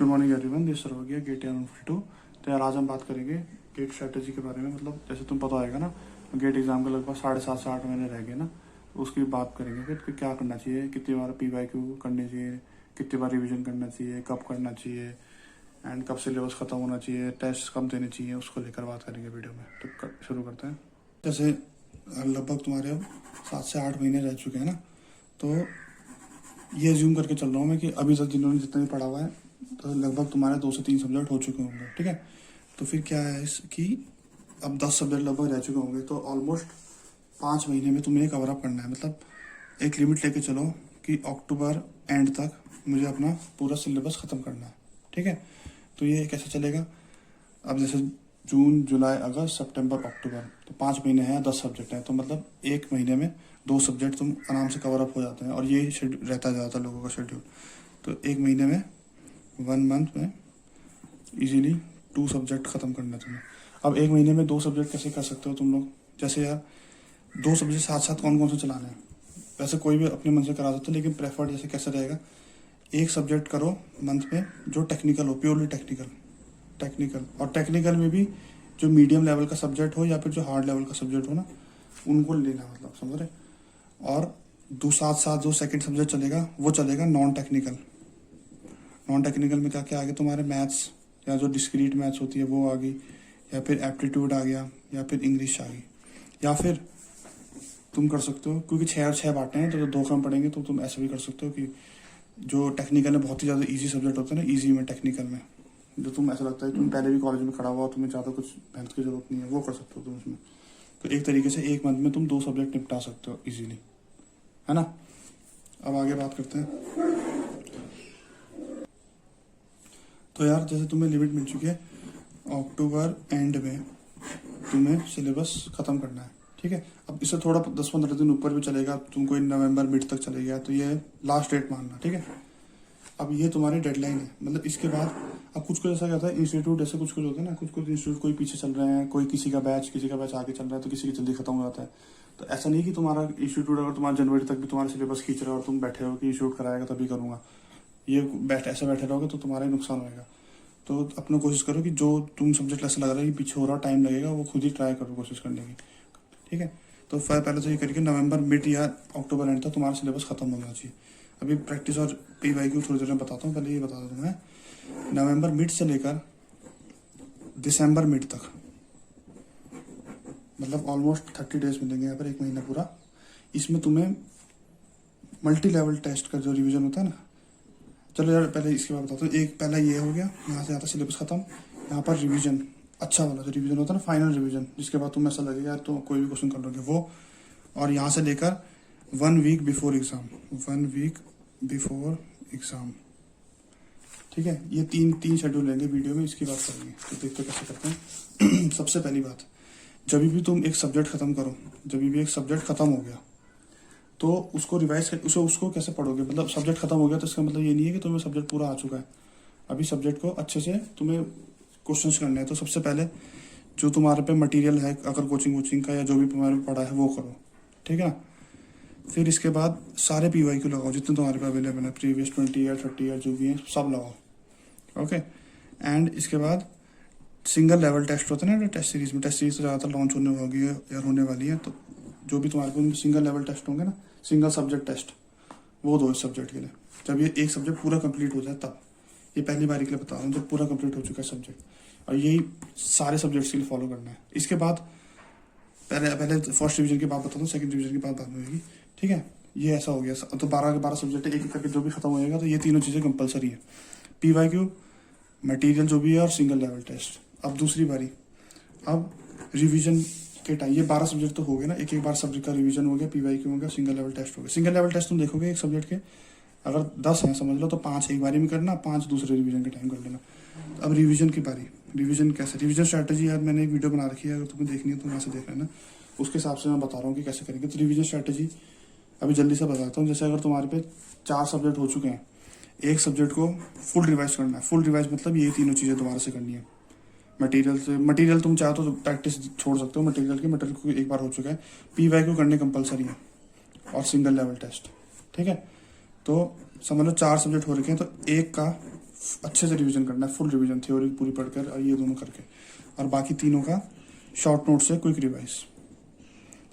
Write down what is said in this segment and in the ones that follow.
Good morning everyone, this हो गया gate 152। तो यार आज हम बात करेंगे गेट स्ट्रेटेजी के बारे में। मतलब जैसे तुम पता होगा ना, गेट एग्जाम के लगभग 7.5 से 8 महीने रह गए ना, तो उसकी बात करेंगे फिर कि क्या करना चाहिए, कितनी बार PYQ करनी चाहिए, कितनी बार रिविजन करना चाहिए, कब करना चाहिए एंड कब सिलेबस खत्म होना चाहिए, टेस्ट कब देने चाहिए, उसको लेकर बात करेंगे वीडियो में। तो शुरू करते हैं। जैसे लगभग तुम्हारे अब 7 से 8 महीने रह चुके हैं ना, तो ये ज्यूम करके चल रहा हूँ मैं कि अभी तक जिन्होंने जितना भी पढ़ा हुआ है तो लगभग तुम्हारे 2 से 3 सब्जेक्ट हो चुके होंगे, ठीक है। तो फिर क्या है कि अब 10 सब्जेक्ट लगभग रह चुके होंगे, तो ऑलमोस्ट 5 महीने में तुम्हें कवर अप करना है। मतलब एक लिमिट लेके चलो कि अक्टूबर एंड तक मुझे अपना पूरा सिलेबस ख़त्म करना है, ठीक है। तो ये कैसे चलेगा, अब जैसे जून, जुलाई, अगस्त, सितंबर, अक्टूबर, तो 5 महीने हैं, 10 सब्जेक्ट हैं, तो मतलब एक महीने में 2 सब्जेक्ट तुम आराम से कवर अप हो जाते हैं। और ये शेड्यूल रहता जाता लोगों का शेड्यूल। तो एक महीने में 1 मंथ में इजीली 2 सब्जेक्ट ख़त्म करना तुम्हें। अब एक महीने में 2 सब्जेक्ट कैसे कर सकते हो तुम लोग, जैसे यार 2 सब्जेक्ट साथ साथ कौन कौन से चलाने हैं, वैसे कोई भी अपने मन से करा सकते हो, लेकिन प्रेफर्ड जैसे कैसे रहेगा, एक सब्जेक्ट करो मंथ में जो टेक्निकल हो, प्योरली टेक्निकल। और टेक्निकल में भी जो मीडियम लेवल का सब्जेक्ट हो या फिर जो हार्ड लेवल का सब्जेक्ट हो ना, उनको लेना, मतलब समझ रहे। और साथ साथ जो सेकंड सब्जेक्ट चलेगा वो चलेगा नॉन टेक्निकल में क्या क्या आ गया तुम्हारे, मैथ्स या जो डिस्क्रीट मैथ्स होती है वो आ गई, या फिर एप्टीट्यूड आ गया, या फिर इंग्लिश आ गई। या फिर तुम कर सकते हो, क्योंकि 6 और 6 बांटे हैं तो 2 कम पढ़ेंगे, तो तुम ऐसा भी कर सकते हो कि जो टेक्निकल में बहुत ही ज़्यादा ईजी सब्जेक्ट होता है ना, ईजी में टेक्निकल में जो तुम ऐसा लगता है तुम पहले भी कॉलेज में खड़ा हुआ, तुम्हें ज़्यादा कुछ मेहनत की जरूरत नहीं है, वो कर सकते हो तुम उसमें। तो एक तरीके से एक मंथ में तुम 2 सब्जेक्ट निपटा सकते हो इजीली, है ना। अब आगे बात करते हैं। तो यार जैसे तुम्हें लिमिट मिल चुकी है, अक्टूबर एंड में तुम्हें सिलेबस ख़त्म करना है, ठीक है। अब इससे थोड़ा 10-15 दिन ऊपर भी चलेगा, तुम कोई नवंबर मिड तक चले गया तो ये लास्ट डेट मानना, ठीक है। अब ये तुम्हारी डेडलाइन है। मतलब इसके बाद अब कुछ ऐसा क्या होता है, इंस्टीट्यूट ऐसे कुछ होते हैं ना, कुछ इंस्टीट्यूट कोई पीछे चल रहे हैं, कोई किसी का बैच आगे चल रहा है, तो किसी की जल्दी खत्म हो जाता है। तो ऐसा नहीं कि तुम्हारा इंस्टीट्यूट अगर तुम्हारा जनवरी तक भी तुम्हारा सिलेबस खींच रहा है और तुम बैठे हो कि इंस्टीट्यूट कराएगा तभी करूंगा, ये ऐसे बैठे रहोगे तो तुम्हारा ही नुकसान होगा। तो अपना कोशिश करो कि जो तुम सब्जेक्ट ऐसा लग रहा है कि पीछे हो रहा, टाइम लगेगा, वो खुद ही ट्राई करो कोशिश करने की, ठीक है। तो फिर पहले तो ये करके नवंबर मिड या अक्टूबर एंड तक तुम्हारा सिलेबस खत्म होना चाहिए। अभी प्रैक्टिस और PYQ थोड़ी देर में बताता हूँ, पहले ये बता दूँ मैं, नवंबर मिड से लेकर दिसंबर मिड तक, मतलब ऑलमोस्ट 30 डेज मिलेंगे यहाँ पर, एक महीना पूरा। इसमें तुम्हें मल्टी लेवल टेस्ट का जो रिवीजन होता है ना, चलो यार पहले इसके बाद बताता हूँ। एक पहला ये हो गया, यहाँ से आता सिलेबस खत्म, यहाँ पर रिवीजन अच्छा वाला जो रिवीजन होता है ना, फाइनल रिवीजन, जिसके बाद तुम ऐसा लगेगा यार तो कोई भी क्वेश्चन कर लोगे वो। और यहाँ से लेकर 1 वीक बिफोर एग्जाम, ठीक है। ये तीन शेड्यूल लेंगे वीडियो में, इसकी बात करेंगे। तो देखते कैसे करते हैं। सबसे पहली बात, जब भी तुम एक सब्जेक्ट खत्म करो, जब भी एक सब्जेक्ट खत्म हो गया तो उसको रिवाइज कर, उसको कैसे पढ़ोगे। मतलब सब्जेक्ट खत्म हो गया तो इसका मतलब ये नहीं है कि तुम्हें सब्जेक्ट पूरा आ चुका है। अभी सब्जेक्ट को अच्छे से तुम्हें क्वेश्चंस करने हैं। तो सबसे पहले जो तुम्हारे पे मटेरियल है, अगर कोचिंग का या जो भी तुम्हारे पे पढ़ा है वो करो, ठीक है। फिर इसके बाद सारे PYQ लगाओ जितने तुम्हारे पे अवेलेबल है, प्रीवियस 20 ईयर 30 ईयर जो भी है सब लगाओ, ओके। एंड इसके बाद सिंगल लेवल टेस्ट होते हैं ना टेस्ट सीरीज में, टेस्ट सीरीज तो ज़्यादातर लॉन्च होने होगी या होने वाली है, तो जो भी तुम्हारे को सिंगल लेवल टेस्ट होंगे ना, सिंगल सब्जेक्ट टेस्ट, वो दो इस सब्जेक्ट के लिए। जब ये एक सब्जेक्ट पूरा कंप्लीट हो जाए तब, ये पहली बारी के लिए बता रहा हूँ, जब पूरा कंप्लीट हो चुका है सब्जेक्ट, और यही सारे सब्जेक्ट्स के लिए फॉलो करना है। इसके बाद पहले फर्स्ट डिवीजन की बात बताता हूँ, सेकंड डिवीजन की बात बाद में होगी, ठीक है। ये ऐसा हो गया, तो 12 के 12 सब्जेक्ट एक करके जो भी खत्म हो जाएगा, तो ये तीनों चीज़ें कंपलसरी है, PYQ, मटेरियल जो भी है, और सिंगल लेवल टेस्ट। अब दूसरी बारी, अब रिवीजन के टाइम, ये 12 सब्जेक्ट तो हो गए ना, एक बार सब्जेक्ट का रिवीजन हो गया, PYQ हो गया, सिंगल लेवल टेस्ट हो गया। सिंगल लेवल टेस्ट तुम देखोगे एक सब्जेक्ट के अगर 10 हैं समझ लो, तो 5 एक बारी में करना, 5 दूसरे रिवीजन के टाइम कर लेना। अब रिवीजन की बारी, रिवीजन कैसे, रिवीजन स्ट्रैटेजी यार मैंने एक वीडियो बना रखी है, अगर तुम्हें देखनी है तो वहाँ से देख लेना, उसके हिसाब से मैं बता रहा हूँ कि कैसे करेंगे। तो रिवीजन स्ट्रैटेजी अभी जल्दी से बताता हूँ। जैसे अगर तुम्हारे पे 4 सब्जेक्ट हो चुके हैं, एक सब्जेक्ट को फुल रिवाइज करना है। फुल रिवाइज मतलब ये तीनों चीज़ें दोबारा से करनी है। मटेरियल तुम चाहो तो प्रैक्टिस छोड़ सकते हो, मटेरियल को एक बार हो चुका है। PYQ करने कंपलसरी है, और सिंगल लेवल टेस्ट, ठीक है। तो समझ लो 4 सब्जेक्ट हो रखे हैं, तो एक का अच्छे से रिवीजन करना है, फुल रिवीजन, थ्योरी पूरी पढ़कर और ये दोनों करके, और बाकी तीनों का शॉर्ट नोट से क्विक रिवाइज।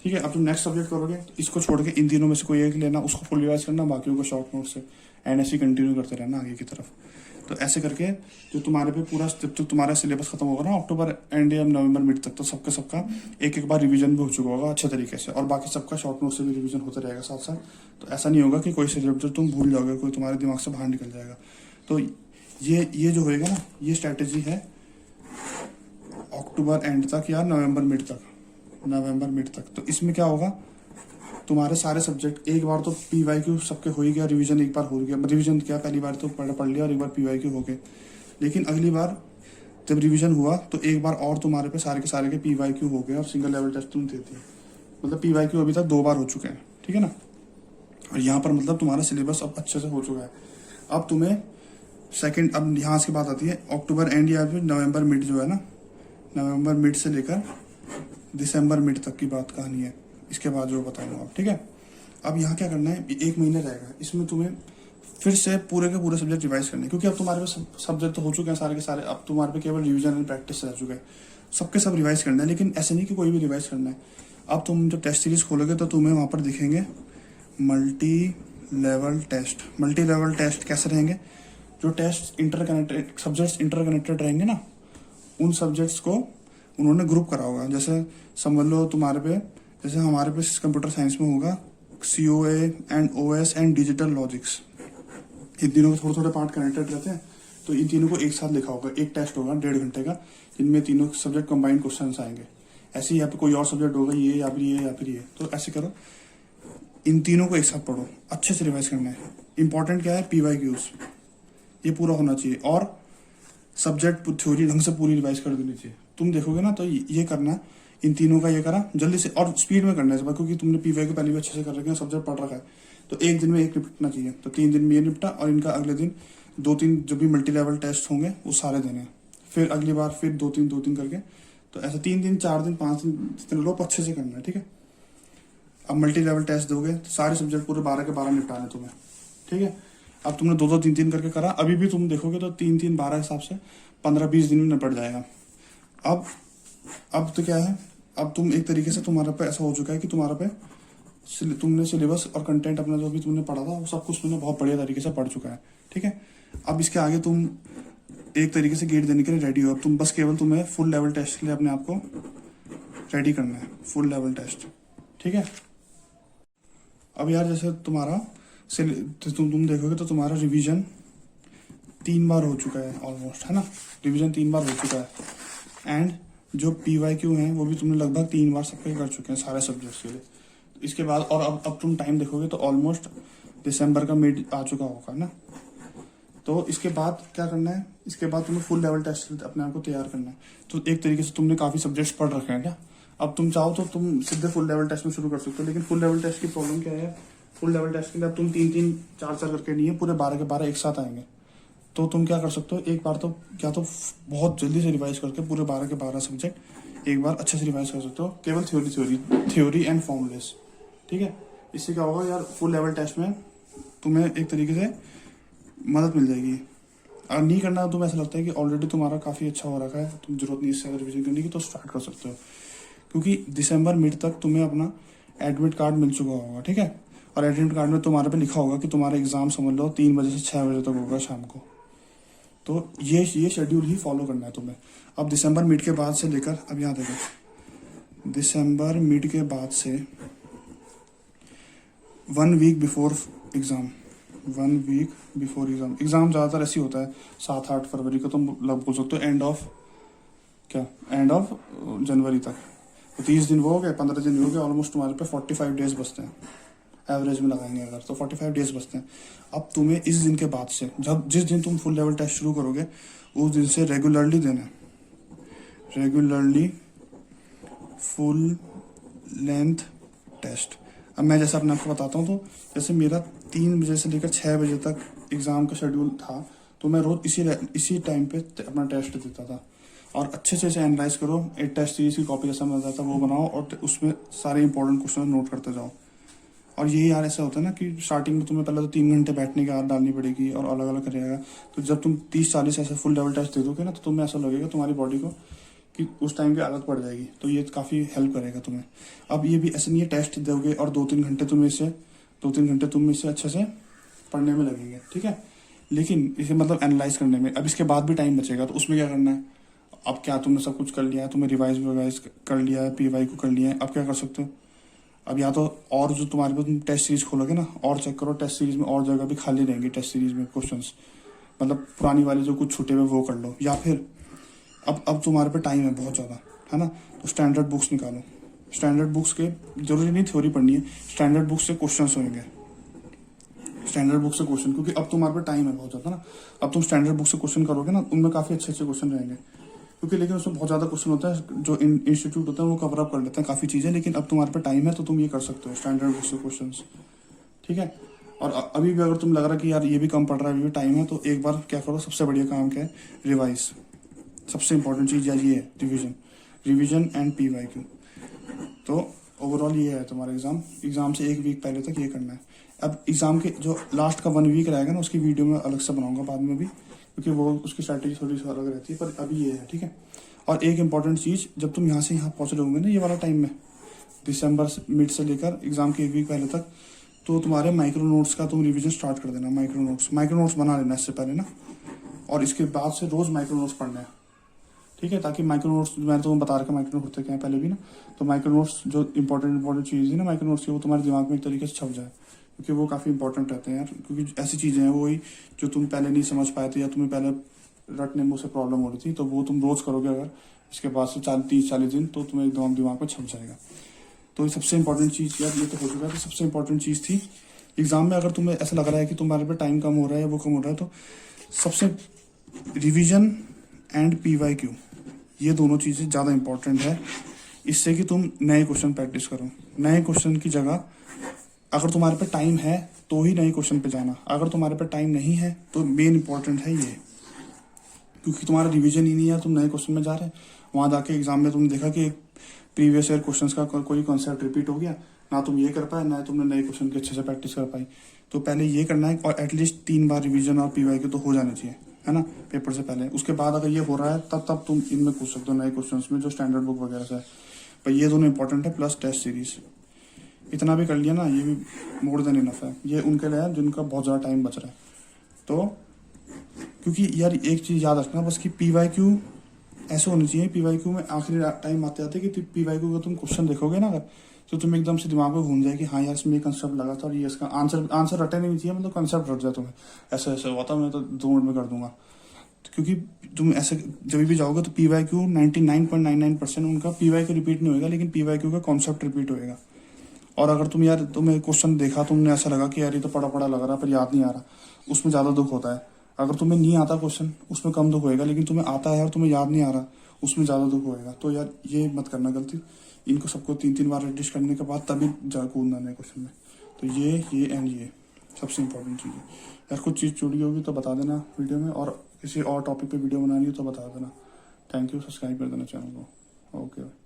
ठीक है, अब तुम नेक्स्ट सब्जेक्ट करोगे तो इसको छोड़ के इन तीनों में से कोई एक लेना, उसको फुल रिवाइज करना, बाकियों को शॉर्ट नोट से, एंड ऐसे कंटिन्यू करते रहना आगे की तरफ। तो ऐसे करके जो तुम्हारे पे पूरा जब तक तुम्हारा सिलेबस खत्म होगा ना अक्टूबर एंड या नवंबर मिड तक, तो सबका एक एक बार रिवीजन भी हो चुका होगा अच्छे तरीके से, और बाकी सबका शॉर्ट नोट से भी रिवीजन होता रहेगा साथ साथ। तो ऐसा नहीं होगा कि कोई सब्जेक्ट तुम भूल जाओगे, कोई तुम्हारे दिमाग से बाहर निकल जाएगा। तो ये जो होएगा ना, ये स्ट्रैटेजी है अक्टूबर एंड तक या नवंबर मिड तक। तो इसमें क्या होगा, तुम्हारे सारे सब्जेक्ट एक बार तो पीवाईक्यू सबके हो ही गया, रिवीजन एक बार हो गया, रिवीजन क्या पहली बार तो पढ़ लिया और एक बार पीवाईक्यू हो गए, लेकिन अगली बार जब रिवीजन हुआ तो एक बार और तुम्हारे पे सारे के पीवाईक्यू हो गए और सिंगल लेवल टेस्ट तुम देती है। मतलब पीवाईक्यू अभी तक 2 बार हो चुके हैं, ठीक है ना। और यहाँ पर मतलब तुम्हारा सिलेबस अब अच्छे से हो चुका है। अब तुम्हें सेकेंड, अब यहाँ से बात आती है अक्टूबर एंड या फिर नवंबर मिड जो है ना, नवंबर मिड से लेकर दिसंबर मिड तक की बात कहानी है, इसके बाद जो बताऊंगा आप, ठीक है। अब यहाँ क्या करना है, 1 महीने रहेगा, इसमें तुम्हें फिर से पूरे के पूरे सब्जेक्ट रिवाइज करने, क्योंकि अब तुम्हारे पास सब्जेक्ट तो हो चुके हैं सारे के सारे, अब तुम्हारे पे केवल रिवीजन एंड प्रैक्टिस रह चुका है, सबके सब रिवाइज करना है। लेकिन ऐसे नहीं कि कोई भी रिवाइज करना है। अब तुम जब टेस्ट सीरीज खोलोगे तो तुम्हें वहाँ पर दिखेंगे मल्टी लेवल टेस्ट कैसे रहेंगे, जो टेस्ट इंटरकनेक्टेड, सब्जेक्ट्स इंटरकनेक्टेड रहेंगे ना, उन सब्जेक्ट्स को उन्होंने ग्रुप करा होगा। जैसे समझ लो तुम्हारे पे, जैसे हमारे पे कंप्यूटर साइंस में होगा COA and OS and digital logics, इन तीनों के थोड़े थोड़े पार्ट कनेक्टेड रहते हैं, तो इन तीनों को एक साथ लिखा होगा, एक टेस्ट होगा 1.5 घंटे का, जिनमें तीनों सब्जेक्ट कंबाइंड क्वेश्चन आएंगे। ऐसे ही यहाँ पे कोई और सब्जेक्ट होगा, ये या फिर ये, तो ऐसे करो, इन तीनों को एक साथ पढ़ो, अच्छे से रिवाइज करना है। इंपॉर्टेंट क्या है, PYQs ये पूरा होना चाहिए, और सब्जेक्ट थ्योरी ढंग से पूरी रिवाइज कर देनी चाहिए। तुम देखोगे ना तो ये करना, इन तीनों का ये करा जल्दी से और स्पीड में करना है, क्योंकि तुमने PYQ पहले भी अच्छे से कर रखे हैं, सब्जेक्ट पढ़ रखा है, तो एक दिन में एक निपटना चाहिए। तो 3 दिन में ये निपटा, और इनका अगले दिन 2-3 जो भी मल्टी लेवल टेस्ट होंगे वो सारे देने हैं, फिर अगली बार फिर 2-3 करके, तो ऐसे 3 दिन 4 दिन 5 दिन जितने लोग अच्छे से करना है, ठीक है। अब मल्टी लेवल टेस्ट दोगे तो सारे सब्जेक्ट पूरे 12 के 12 निपटाने तुम्हें, ठीक है। अब तुमने 2-3 करके करा, अभी भी तुम देखोगे तो 3-3 12 के हिसाब से 15-20 दिन में निपट जाएगा। अब तो क्या है, अब तुम एक तरीके से तुम्हारा पे ऐसा हो चुका है कि तुम्हारा पे तुमने सिलेबस और कंटेंट अपना जो भी तुमने पढ़ा था वो सब कुछ तुमने बहुत बढ़िया तरीके से पढ़ चुका है, ठीक है। अब इसके आगे तुम एक तरीके से गेट देने के लिए रेडी हो। अब तुम बस केवल तुम्हें फुल लेवल टेस्ट के लिए अपने आप को रेडी करना है, फुल लेवल टेस्ट, ठीक है। अब यार जैसे तुम्हारा तुम देखोगे तो तुम्हारा रिवीजन 3 बार हो चुका है ऑलमोस्ट, है ना, रिवीजन 3 बार हो चुका है, एंड जो PYQ हैं वो भी तुमने लगभग 3 बार सबके कर चुके हैं सारे सब्जेक्ट्स के लिए। इसके बाद और अब तुम टाइम देखोगे तो ऑलमोस्ट दिसंबर का मिड आ चुका होगा ना। तो इसके बाद क्या करना है, इसके बाद तुम्हें फुल लेवल टेस्ट अपने आप को तैयार करना है। तो एक तरीके से तुमने काफी सब्जेक्ट्स पढ़ रखे हैं क्या, अब तुम चाहो तो तुम सीधे फुल लेवल टेस्ट में शुरू कर सकते हो। लेकिन फुल लेवल टेस्ट की प्रॉब्लम क्या है, फुल लेवल टेस्ट के लिए अब तुम 3-3 4-4 करके नहीं है, पूरे 12 के 12 एक साथ आएंगे। तो तुम क्या कर सकते हो, एक बार तो क्या तो बहुत जल्दी से रिवाइज करके पूरे 12 के 12 सब्जेक्ट एक बार अच्छे से रिवाइज कर सकते हो, केवल थ्योरी एंड फॉर्मूलेस, ठीक है। इससे क्या होगा यार, फुल लेवल टेस्ट में तुम्हें एक तरीके से मदद मिल जाएगी। अगर नहीं करना तुम्हें ऐसा लगता है कि ऑलरेडी तुम्हारा काफ़ी अच्छा हो रखा है, तुम जरूरत नहीं इससे रिविजन करने की, तो स्टार्ट कर सकते हो, क्योंकि दिसंबर मिड तक तुम्हें अपना एडमिट कार्ड मिल चुका होगा, ठीक है। और एडमिट कार्ड में तुम्हारे पे लिखा होगा कि तुम्हारा एग्जाम समझ लो 3 बजे से 6 बजे तक होगा शाम को। तो ये शेड्यूल ही फॉलो करना है तुम्हें। अब दिसंबर मिड के बाद से लेकर, अब यहाँ देखो, दिसंबर मिड के बाद से 1 week before exam, 1 week before exam ज़्यादातर ऐसे होता है 7-8 फरवरी को, तुम बोल सकते हो एंड ऑफ जनवरी तक। तो 30 दिन वो हो गए, 15 दिन हो गए, ऑलमोस्ट तुम्हारे पे 45 डेज बचते हैं, एवरेज में लगाएंगे अगर तो 45 डेज बचते हैं। अब तुम्हें इस दिन के बाद से, जिस दिन तुम फुल लेवल टेस्ट शुरू करोगे उस दिन से रेगुलरली देना है, रेगुलरली फुल लेंथ टेस्ट। अब मैं जैसे अपने आपको बताता हूँ, तो जैसे मेरा 3 बजे से लेकर 6 बजे तक एग्जाम का शेड्यूल था, तो मैं रोज इसी टाइम पे अपना टेस्ट देता था। और अच्छे से इसे एनालाइज करो, एक टेस्ट सीरीज की कॉपी जैसा मिलता था वो बनाओ, और उसमें सारे इंपॉर्टेंट क्वेश्चन नोट करते जाओ। और यही यार ऐसा होता है ना कि स्टार्टिंग में तुम्हें पहले तो 3 घंटे बैठने की आदत डालनी पड़ेगी और अलग अलग करेगा। तो जब तुम 30-40 ऐसे फुल लेवल टेस्ट दे दोगे ना, तो तुम्हें ऐसा लगेगा तुम्हारी बॉडी को कि उस टाइम की आदत पड़ जाएगी। तो ये काफ़ी हेल्प करेगा तुम्हें। अब ये भी ऐसे नहीं है टेस्ट दोगे और 2-3 घंटे तुम इससे अच्छे से पढ़ने में लगेंगे, ठीक है। लेकिन इसे मतलब एनालाइज करने में अब इसके बाद भी टाइम बचेगा, तो उसमें क्या करना है। अब क्या तुमने सब कुछ कर लिया है, तुमने रिवाइज कर लिया है, PY को कर लिया है, अब क्या कर सकते हो। अब या तो और जो तुम्हारे पास तुम टेस्ट सीरीज खोलोगे ना, और चेक करो टेस्ट सीरीज में और जगह भी खाली रहेंगी टेस्ट सीरीज में क्वेश्चंस, मतलब पुरानी वाले जो कुछ छूटे हुए वो कर लो। या फिर अब तुम्हारे पे टाइम है बहुत ज़्यादा, है ना, तो स्टैंडर्ड बुक्स निकालो। स्टैंडर्ड बुक्स के जरूरी नहीं थ्योरी पढ़नी है, स्टैंडर्ड बुक्स से क्वेश्चन होंगे, स्टैंडर्ड बुक से क्वेश्चन, क्योंकि अब तुम्हारे पे टाइम है बहुत ज़्यादा ना। अब तुम स्टैंडर्ड बुक से क्वेश्चन करोगे ना, उनमें काफ़ी अच्छे अच्छे क्वेश्चन रहेंगे, क्योंकि लेकिन उसमें बहुत ज़्यादा क्वेश्चन होता है। जो इंस्टीट्यूट होता है वो कवर अप कर लेते हैं काफ़ी चीज़ें, लेकिन अब तुम्हारे पे टाइम है तो तुम ये कर सकते हो स्टैंडर्ड बुक से क्वेश्चन, ठीक है। और अभी भी अगर तुम लग रहा है कि यार ये भी कम पड़ रहा है, अभी भी टाइम है, तो एक बार क्या करो, सबसे बढ़िया काम क्या है, रिवाइज। सबसे इंपॉर्टेंट चीज़ यार ये है रिविजन एंड PYQ। तो ओवरऑल ये है तुम्हारा एग्जाम से 1 वीक पहले तक ये करना है। अब एग्जाम के जो लास्ट का 1 वीक रहेगा ना, उसकी वीडियो में अलग से बनाऊंगा बाद में भी, क्योंकि वो उसकी स्ट्रैटेजी थोड़ी सी अलग रहती है, पर अभी ये है, ठीक है। और एक इंपॉर्टेंट चीज़, जब तुम यहाँ से यहाँ पहुँच रहे होंगे ना ये वाला टाइम में, दिसंबर मिड से लेकर एग्जाम के 1 वीक पहले तक, तो तुम्हारे माइक्रो नोट्स का तुम रिविजन स्टार्ट कर देना। माइक्रो नोट्स बना लेना इससे पहले ना, और इसके बाद से रोज़ माइक्रो नोट्स पढ़ना है, ठीक है। ताकि माइक्रो नोट्स, मैंने तो बता रखा माइक्रो नोट्स होते क्या है पहले भी ना, तो माइक्रो नोट्स जो इंपॉर्टेंट चीज़ है ना माइक्रो नोट्स की, वो तुम्हारे दिमाग में एक तरीके से छप जाए, क्योंकि वो काफ़ी इंपॉर्टेंट रहते हैं यार। क्योंकि ऐसी चीज़ें हैं वही जो तुम पहले नहीं समझ पाए थे, या तुम्हें पहले रटने में उससे प्रॉब्लम हो रही थी, तो वो तुम रोज़ करोगे अगर इसके बाद से 30-40 दिन, तो तुम्हें एकदम दिमाग में छप जाएगा। तो सबसे इंपॉर्टेंट चीज़ यार ये तो हो चुका है। तो सबसे इंपॉर्टेंट चीज़ थी एग्जाम में, अगर तुम्हें ऐसा लग रहा है कि तुम्हारे पे टाइम कम हो रहा है या वो कम हो रहा है, तो सबसे रिविजन एंड PYQ, ये दोनों चीज़ें ज़्यादा इंपॉर्टेंट है। इससे कि तुम नए क्वेश्चन प्रैक्टिस करो। नए क्वेश्चन की जगह अगर तुम्हारे पे टाइम है तो ही नए क्वेश्चन पे जाना, अगर तुम्हारे पे टाइम नहीं है तो मेन इंपॉर्टेंट है ये, क्योंकि तुम्हारा रिवीजन ही नहीं है, तुम नए क्वेश्चन में जा रहे हैं। वहाँ जाके एग्जाम में तुमने देखा कि प्रीवियस ईयर क्वेश्चन का कोई कॉन्सेप्ट रिपीट हो गया, ना तुम ये कर पाए, ना तुमने नए क्वेश्चन की अच्छे से प्रैक्टिस कर पाई। तो पहले ये करना है, और एटलीस्ट 3 बार रिवीजन और PYQ तो हो जाने चाहिए, है ना, पेपर से पहले। उसके बाद अगर ये हो रहा है तब तुम इनमें पूछ सकते हो नए क्वेश्चन में, जो स्टैंडर्ड बुक वगैरह से है। पर ये दोनों इंपॉर्टेंट है, प्लस टेस्ट सीरीज। इतना भी कर लिया ना, ये भी मोर देन इनफ है। ये उनके लिए है जिनका बहुत ज़्यादा टाइम बच रहा है। तो क्योंकि यार एक चीज़ याद रखना बस, कि PYQ ऐसे होनी चाहिए, PYQ में आखिरी टाइम आते आते कि PYQ का तुम क्वेश्चन देखोगे ना अगर, तो तुम एकदम से दिमाग में घूम जाए कि हाँ यार इसमें ये कंसेप्ट लगा था और ये इसका आंसर रटे नहीं चाहिए, मतलब कंसेप्ट रट जाए तुम्हें, ऐसा ऐसा हुआ था, मैं तो 2 मिनट में कर दूंगा। क्योंकि तुम ऐसे जब भी जाओगे तो PYQ 99.99% उनका PYQ रिपीट नहीं होगा, लेकिन PYQ का कॉन्सेप्ट रिपीट होएगा। और अगर तुम्हें क्वेश्चन देखा, तुमने ऐसा लगा कि यार ये तो पढ़ा पढ़ा लग रहा है पर याद नहीं आ रहा, उसमें ज़्यादा दुख होता है। अगर तुम्हें नहीं आता क्वेश्चन, उसमें कम दुख होएगा, लेकिन तुम्हें आता है और तुम्हें याद नहीं आ रहा, उसमें ज़्यादा दुख होएगा। तो यार ये मत करना गलती, इनको सबको 3-3 बार प्रैक्टिस करने के बाद तभी जा कूदना नए क्वेश्चन में। तो ये सबसे इंपॉर्टेंट चीज़ है यार। कुछ चीज़ छूट गई होगी तो बता देना वीडियो में, और किसी और टॉपिक पे वीडियो बनानी हो तो बता देना। थैंक यू, सब्सक्राइब कर देना चैनल को। ओके।